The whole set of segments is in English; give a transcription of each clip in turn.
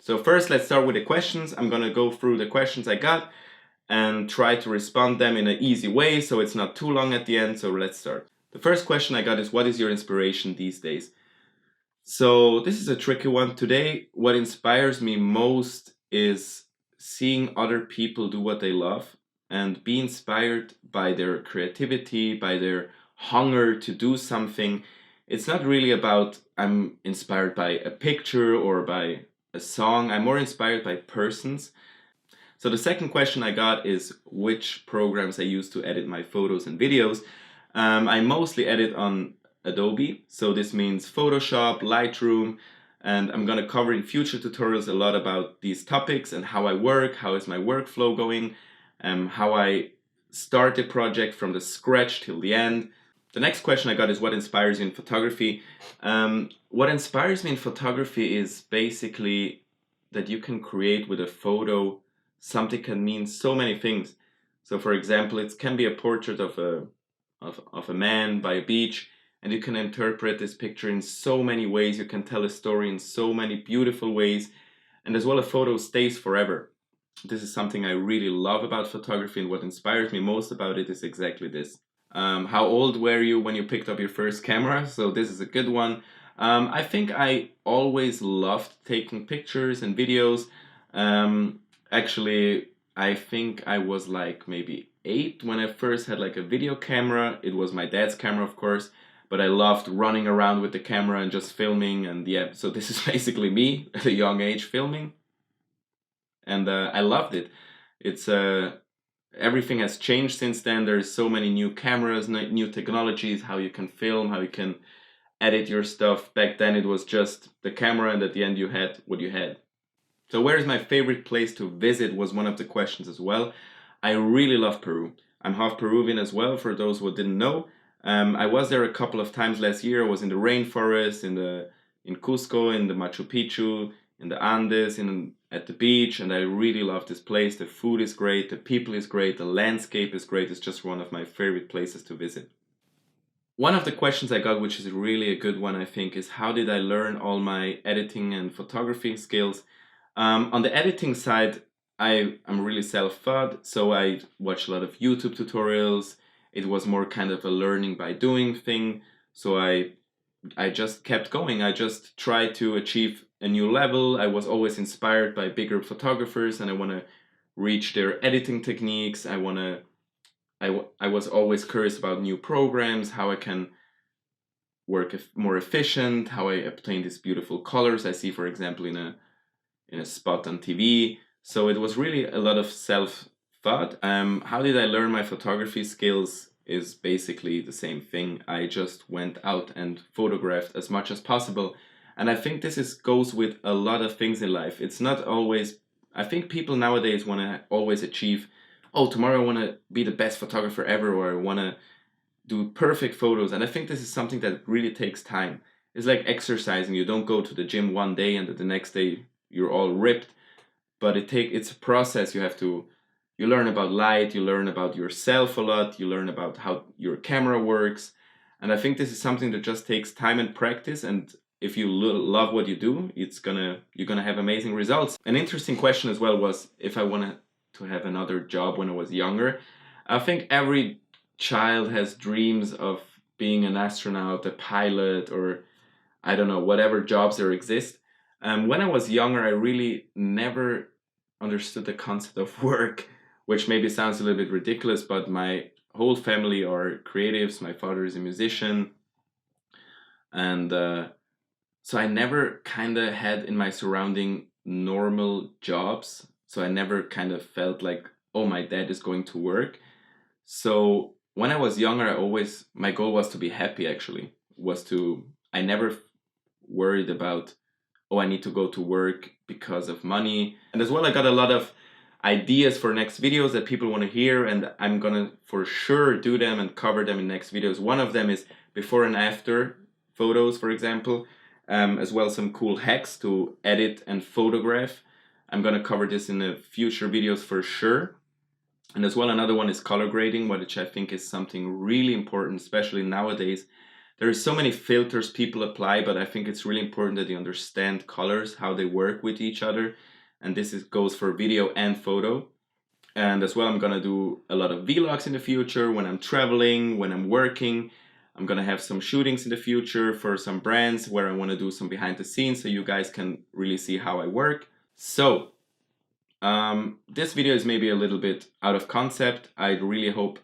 So first, let's start with the questions. I'm gonna go through the questions I got and try to respond them in an easy way so it's not too long at the end. So let's start. The first question I got is, what is your inspiration these days? So this is a tricky one. Today, what inspires me most is seeing other people do what they love and be inspired by their creativity, by their hunger to do something. It's not really about I'm inspired by a picture or by a song. I'm more inspired by persons. So the second question I got is which programs I use to edit my photos and videos. I mostly edit on Adobe, so this means Photoshop, Lightroom, and I'm gonna cover in future tutorials a lot about these topics and how I work, how is my workflow going, how I start the project from the scratch till the end. The next question I got is what inspires you in photography? What inspires me in photography is basically that you can create with a photo something can mean so many things. So for example, it can be a portrait of a man by a beach, and you can interpret this picture in so many ways. You can tell a story in so many beautiful ways, and as well a photo stays forever. This is something I really love about photography, and what inspires me most about it is exactly this. How old were you when you picked up your first camera? So this is a good one. I think I always loved taking pictures and videos. Actually, I think I was like maybe 8 when I first had like a video camera. It was my dad's camera, of course, but I loved running around with the camera and just filming. And yeah, so this is basically me at a young age filming, and I loved it. It's everything has changed since then. There's so many new cameras, new technologies, how you can film, how you can edit your stuff. Back then it was just the camera, and at the end you had what you had. So where is my favorite place to visit was one of the questions as well. I really love Peru. I'm half Peruvian as well, for those who didn't know. I was there a couple of times last year. I was in the rainforest, in Cusco, in the Machu Picchu, in the Andes, at the beach, and I really love this place. The food is great, the people is great, the landscape is great. It's just one of my favorite places to visit. One of the questions I got, which is really a good one, I think, is how did I learn all my editing and photography skills? On the editing side, I'm really self-taught, so I watched a lot of YouTube tutorials. It was more kind of a learning by doing thing. So I just kept going. I just tried to achieve a new level. I was always inspired by bigger photographers, and I want to reach their editing techniques. I was always curious about new programs, how I can work more efficient, how I obtain these beautiful colors I see, for example, in a spot on TV. So it was really a lot of self-thought. How did I learn my photography skills is basically the same thing. I just went out and photographed as much as possible. And I think this goes with a lot of things in life. It's not always, I think people nowadays want to always achieve, oh, tomorrow I want to be the best photographer ever, or I want to do perfect photos. And I think this is something that really takes time. It's like exercising. You don't go to the gym one day and the next day you're all ripped, but it's a process. You learn about light, you learn about yourself a lot, you learn about how your camera works, and I think this is something that just takes time and practice. And if you love what you do, you're gonna have amazing results. An interesting question as well was if I wanted to have another job when I was younger. I think every child has dreams of being an astronaut, a pilot, or I don't know, whatever jobs there exist. When I was younger, I really never understood the concept of work, which maybe sounds a little bit ridiculous, but my whole family are creatives. My father is a musician. And so I never kind of had in my surrounding normal jobs. So I never kind of felt like, oh, my dad is going to work. So when I was younger, my goal was to be happy, actually. I never worried about, oh, I need to go to work because of money. And as well, I got a lot of ideas for next videos that people want to hear, and I'm gonna for sure do them and cover them in next videos. One of them is before and after photos, for example, as well some cool hacks to edit and photograph. I'm gonna cover this in the future videos for sure. And as well, another one is color grading, which I think is something really important, especially nowadays. There are so many filters people apply, but I think it's really important that you understand colors, how they work with each other. And goes for video and photo. And as well, I'm gonna do a lot of vlogs in the future when I'm traveling, when I'm working. I'm gonna have some shootings in the future for some brands where I wanna do some behind the scenes so you guys can really see how I work. So, this video is maybe a little bit out of concept. I really hope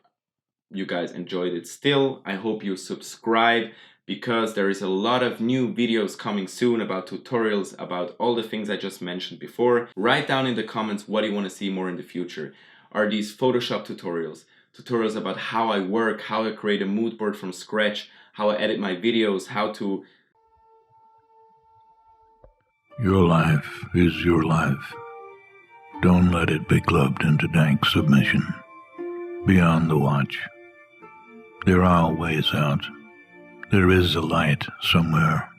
you guys enjoyed it still. I hope you subscribe, because there is a lot of new videos coming soon about tutorials, about all the things I just mentioned before. Write down in the comments what you want to see more in the future. Are these Photoshop tutorials? Tutorials about how I work, how I create a mood board from scratch, how I edit my videos, how to... Your life is your life. Don't let it be clubbed into dank submission. Beyond the watch, there are ways out. There is a light somewhere.